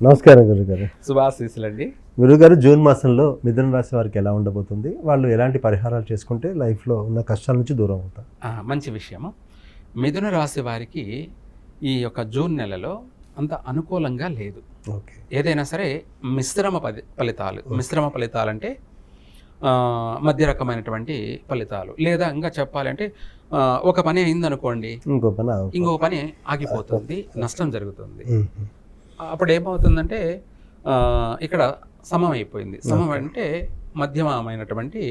నమస్కారం గురుగారు. శుభాశీస్సులండి. గురుగారు, జూన్ మాసంలో మిథున రాశి వారికి ఎలా ఉండబోతుంది? వాళ్ళు ఎలాంటి పరిహారాలు చేసుకుంటే లైఫ్లో ఉన్న కష్టాల నుంచి దూరం అవుతారు? మంచి విషయము. మిథున రాశి వారికి ఈ యొక్క జూన్ నెలలో అంత అనుకూలంగా లేదు. ఓకే. ఏదైనా సరే మిశ్రమ ఫలితాలు. మిశ్రమ ఫలితాలంటే మధ్య రకమైనటువంటి ఫలితాలు, లేదా ఇంకా చెప్పాలంటే ఒక పని అయిందనుకోండి, ఇంకో పని ఆగిపోతుంది, నష్టం జరుగుతుంది. అప్పుడు ఏమవుతుందంటే ఇక్కడ సమం అయిపోయింది. సమం అంటే మధ్యమమైనటువంటి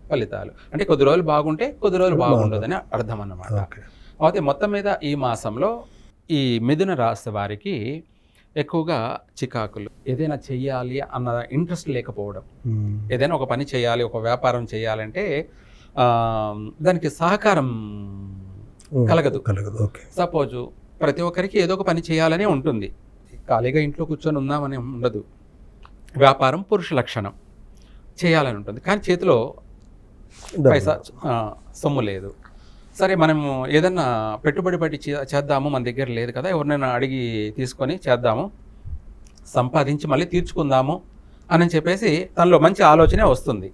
ఫలితాలు, అంటే కొద్ది రోజులు బాగుంటే కొద్ది రోజులు బాగుండదని అర్థం అన్నమాట. అయితే మొత్తం మీద ఈ మాసంలో ఈ మిథున రాశి వారికి ఎక్కువగా చికాకులు, ఏదైనా చెయ్యాలి అన్న ఇంట్రెస్ట్ లేకపోవడం, ఏదైనా ఒక పని చేయాలి, ఒక వ్యాపారం చేయాలంటే దానికి సహకారం కలగదు. సపోజు ప్రతి ఒక్కరికి ఏదో ఒక పని చేయాలనే ఉంటుంది, ఖాళీగా ఇంట్లో కూర్చొని ఉందామని ఉండదు. వ్యాపారం పురుష లక్షణం, చేయాలని ఉంటుంది, కానీ చేతిలో పైసా సొమ్ము లేదు. సరే, మనము ఏదన్నా పెట్టుబడి పెట్టి చేద్దాము, మన దగ్గర లేదు కదా, ఎవరినైనా అడిగి తీసుకొని చేద్దాము, సంపాదించి మళ్ళీ తీర్చుకుందాము అని చెప్పేసి తనలో మంచి ఆలోచనే వస్తుంది.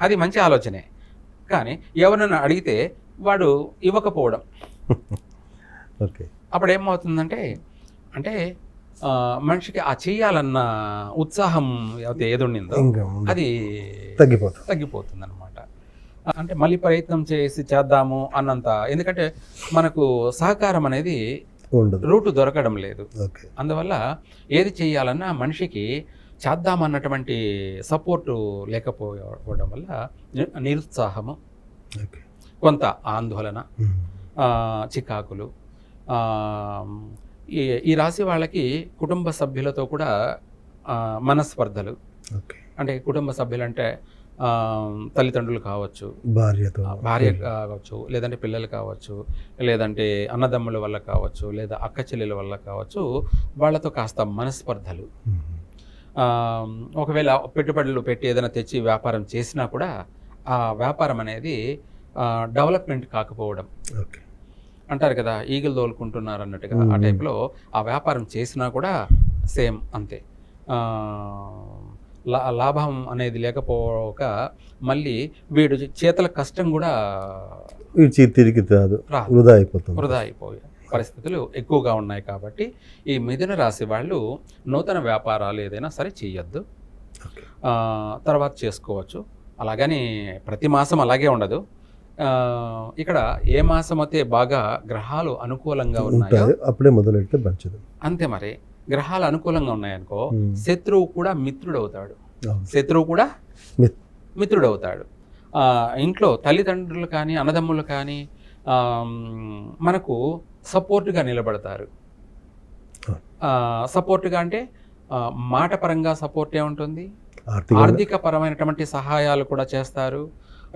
అది మంచి ఆలోచనే, కానీ ఎవరినైనా అడిగితే వాడు ఇవ్వకపోవడం. ఓకే. అప్పుడు ఏమవుతుందంటే, అంటే మనిషికి ఆ చెయ్యాలన్న ఉత్సాహం ఏది ఉండిందో అది తగ్గిపోతుంది అనమాట. అంటే మళ్ళీ ప్రయత్నం చేసి చేద్దాము అన్నంత, ఎందుకంటే మనకు సహకారం అనేది రూటు దొరకడం లేదు. అందువల్ల ఏది చేయాలన్నా మనిషికి చేద్దామన్నటువంటి సపోర్టు లేకపోవడం వల్ల నిరుత్సాహము, కొంత ఆందోళన, చికాకులు. ఈ రాశి వాళ్ళకి కుటుంబ సభ్యులతో కూడా మనస్పర్ధలు. అంటే కుటుంబ సభ్యులు అంటే తల్లిదండ్రులు కావచ్చు, భార్య కావచ్చు, లేదంటే పిల్లలు కావచ్చు, లేదంటే అన్నదమ్ముల వల్ల కావచ్చు, లేదా అక్క చెల్లెల వల్ల కావచ్చు, వాళ్ళతో కాస్త మనస్పర్ధలు. ఒకవేళ పెట్టుబడులు పెట్టి ఏదైనా తెచ్చి వ్యాపారం చేసినా కూడా ఆ వ్యాపారం అనేది డెవలప్మెంట్ కాకపోవడం. అంటారు కదా, ఈగలు తోలుకుంటున్నారు అన్నట్టుగా, ఆ టైప్లో ఆ వ్యాపారం చేసినా కూడా సేమ్ అంతే. లాభం అనేది లేకపోక మళ్ళీ వీడు చేతుల కష్టం కూడా తిరిగి వృధా అయిపోయే పరిస్థితులు ఎక్కువగా ఉన్నాయి. కాబట్టి ఈ మిథున రాశి వాళ్ళు నూతన వ్యాపారాలు ఏదైనా సరే చేయొద్దు, తర్వాత చేసుకోవచ్చు. అలాగని ప్రతి మాసం అలాగే ఉండదు. ఇక్కడ ఏ మాసం అయితే బాగా గ్రహాలు అనుకూలంగా ఉన్నాయో అప్పుడే మొదలెడితే మంచిది. అంతే. మరి గ్రహాలు అనుకూలంగా ఉన్నాయనుకో, శత్రువు కూడా మిత్రుడవుతాడు, శత్రువు కూడా మిత్రుడవుతాడు. ఇంట్లో తల్లిదండ్రులు కానీ అన్నదమ్ములు కానీ మనకు సపోర్ట్గా నిలబడతారు. సపోర్ట్గా అంటే మాట పరంగా సపోర్టే ఉంటుంది, ఆర్థిక పరమైనటువంటి సహాయాలు కూడా చేస్తారు.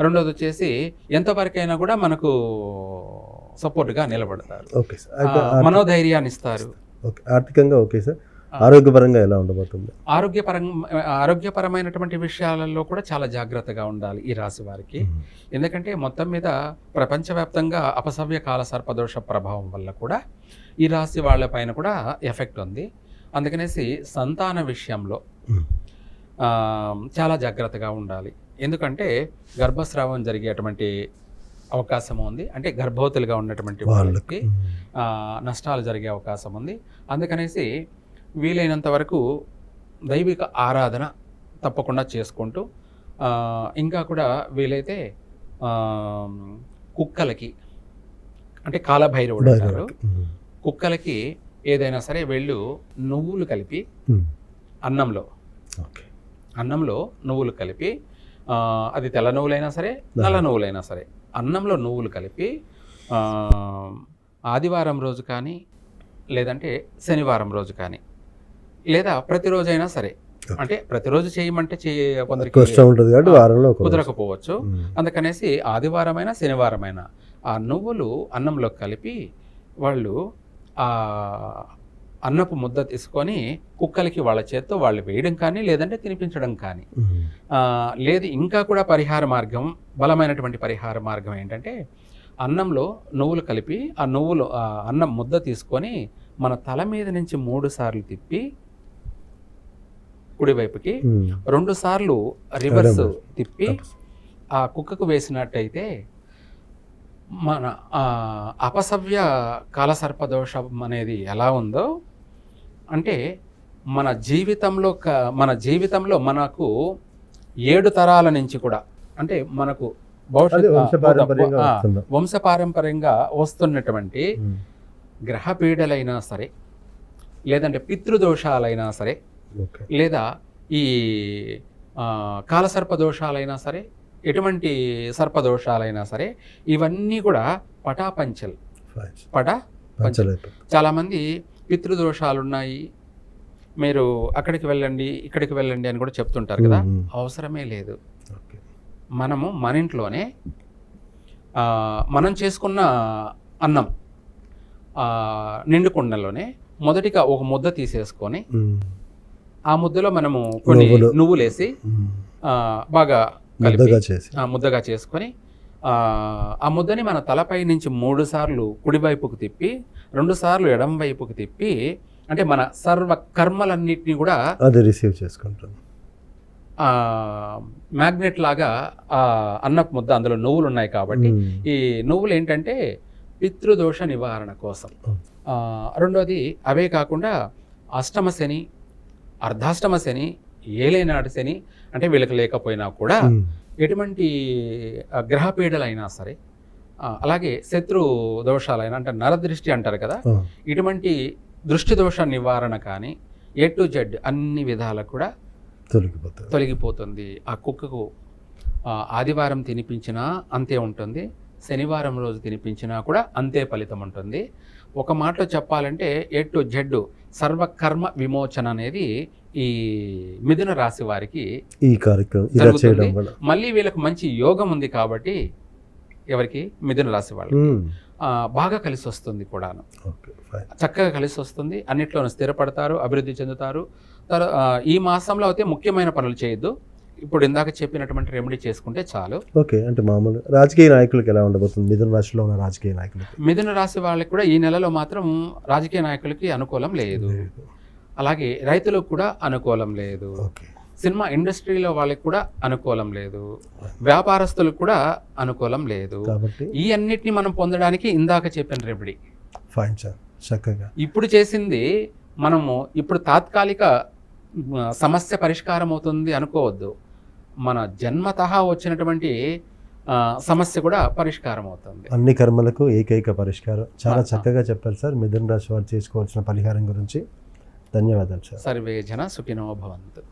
రెండోది వచ్చేసి ఎంతవరకైనా కూడా మనకు సపోర్ట్గా నిలబడతారు, మనోధైర్యాన్ని ఇస్తారు. ఆర్థికంగా ఓకే సార్. ఆరోగ్యపరంగా ఎలా ఉండబోతుంది? ఆరోగ్యపరమైనటువంటి విషయాలలో కూడా చాలా జాగ్రత్తగా ఉండాలి ఈ రాశి వారికి. ఎందుకంటే మొత్తం మీద ప్రపంచవ్యాప్తంగా అపసవ్య కాల సర్పదోష ప్రభావం వల్ల కూడా ఈ రాశి వాళ్ళ పైన కూడా ఎఫెక్ట్ ఉంది. అందుకనేసి సంతాన విషయంలో చాలా జాగ్రత్తగా ఉండాలి. ఎందుకంటే గర్భస్రావం జరిగేటువంటి అవకాశం ఉంది, అంటే గర్భవతులుగా ఉన్నటువంటి వాళ్ళకి నష్టాలు జరిగే అవకాశం ఉంది. అందుకనేసి వీలైనంత వరకు దైవిక ఆరాధన తప్పకుండా చేసుకుంటూ, ఇంకా కూడా వీలైతే కుక్కలకి, అంటే కాలభైరవుడు అంటారు, కుక్కలకి ఏదైనా సరే వెళ్ళు నువ్వులు కలిపి అన్నంలో నువ్వులు కలిపి, అది తెల్ల నువ్వులైనా సరే నల్ల నువ్వులైనా సరే, అన్నంలో నువ్వులు కలిపి ఆదివారం రోజు కానీ, లేదంటే శనివారం రోజు కానీ, లేదా ప్రతిరోజైనా సరే, అంటే ప్రతిరోజు చేయమంటే కొందరికి కుదరకపోవచ్చు. అందుకనేసి ఆదివారమైనా శనివారమైనా ఆ నువ్వులు అన్నంలో కలిపి వాళ్ళు ఆ అన్నపు ముద్ద తీసుకొని కుక్కలకి వాళ్ళ చేత్తో వాళ్ళు వేయడం కానీ, లేదంటే తినిపించడం కానీ. లేదు, ఇంకా కూడా పరిహార మార్గం, బలమైనటువంటి పరిహార మార్గం ఏంటంటే, అన్నంలో నువ్వులు కలిపి ఆ అన్నం ముద్ద తీసుకొని మన తల మీద నుంచి 3 సార్లు తిప్పి కుడివైపుకి 2 సార్లు రివర్స్ తిప్పి ఆ కుక్కకు వేసినట్టయితే మన అపసవ్య కాలసర్పదోషం అనేది ఎలా ఉందో అంటే మన జీవితంలో మనకు 7 తరాల నుంచి కూడా అంటే మనకు వంశపారంపర్యంగా వస్తున్నటువంటి గ్రహ పీడలైనా సరే, లేదంటే పితృదోషాలైనా సరే, లేదా ఈ కాలసర్పదోషాలైనా సరే, ఎటువంటి సర్పదోషాలైనా సరే, ఇవన్నీ కూడా పటాపంచల్. చాలామంది పితృదోషాలున్నాయి, మీరు అక్కడికి వెళ్ళండి ఇక్కడికి వెళ్ళండి అని కూడా చెప్తుంటారు కదా. అవసరమే లేదు. మనము మన ఇంట్లోనే మనం చేసుకున్న అన్నం నిండు కుండలోనే మొదటిగా ఒక ముద్ద తీసేసుకొని ఆ ముద్దలో మనము కొన్ని నువ్వులేసి బాగా ముద్దగా చేసుకొని ఆ ముద్దని మన తలపై నుంచి 3 సార్లు కుడివైపుకు తిప్పి 2 సార్లు ఎడం వైపుకు తిప్పి అంటే మన సర్వ కర్మలన్నిటినీ కూడా అది రిసీవ్ చేసుకుంటాం. మ్యాగ్నెట్ లాగా అన్నపు ముద్ద, అందులో నువ్వులు ఉన్నాయి కాబట్టి ఈ నువ్వులు ఏంటంటే పితృదోష నివారణ కోసం. రెండోది అవే కాకుండా అష్టమ శని, అర్ధాష్టమ శని, ఏలేనాటి శని అంటే వీళ్ళకి లేకపోయినా కూడా ఎటువంటి గ్రహపీడలైనా సరే, అలాగే శత్రు దోషాలైనా అంటే నరదృష్టి అంటారు కదా, ఇటువంటి దృష్టి దోష నివారణ కానీ A to Z అన్ని విధాలకు కూడా తొలగిపోతుంది. ఆ కుక్కకు ఆదివారం తినిపించినా అంతే ఉంటుంది, శనివారం రోజు తినిపించినా కూడా అంతే ఫలితం ఉంటుంది. ఒక మాటలో చెప్పాలంటే A to Z సర్వకర్మ విమోచన అనేది ఈ మిథున రాశి వారికి ఈ కార్యక్రమం. మళ్ళీ వీళ్ళకి మంచి యోగం ఉంది కాబట్టి ఎవరికి మిథున రాశి వాళ్ళకి బాగా కలిసి వస్తుంది కూడాను, చక్కగా కలిసి వస్తుంది. అన్నిట్లోనూ స్థిరపడతారు, అభివృద్ధి చెందుతారు. ఈ మాసంలో అయితే ముఖ్యమైన పనులు చేయొద్దు. ఇప్పుడు ఇందాక చెప్పినటువంటి రెమెడీ చేసుకుంటే చాలు. ఓకే, అంటే మామూలు రాజకీయ నాయకులకు ఎలా ఉండబోతుంది? మిథున రాశిలో ఉన్న రాజకీయ నాయకులకి, మిథున రాశి వాళ్ళకి కూడా ఈ నెలలో మాత్రం రాజకీయ నాయకులకి అనుకూలం లేదు. అలాగే రైతులకు కూడా అనుకూలం లేదు. సినిమా ఇండస్ట్రీలో వాళ్ళకి కూడా అనుకూలం లేదు. వ్యాపారస్తులకు కూడా అనుకూలం లేదు. ఈ అన్నిటిని మనం పొందడానికి ఇందాక చెప్పిన రెమెడీ చక్కగా ఇప్పుడు చేసింది మనము ఇప్పుడు తాత్కాలిక సమస్య పరిష్కారం అవుతుంది అనుకోవద్దు. మన జన్మతహా వచ్చినటువంటి సమస్య కూడా పరిష్కారం అవుతుంది. అన్ని కర్మలకు ఏకైక పరిష్కారం. చాలా చక్కగా చెప్పారు సార్ మిథున రాశి వారు చేసుకోవాల్సిన పరిహారం గురించి. ధన్యవాదాలు సార్. సర్వే జన సుఖినో భవంతు.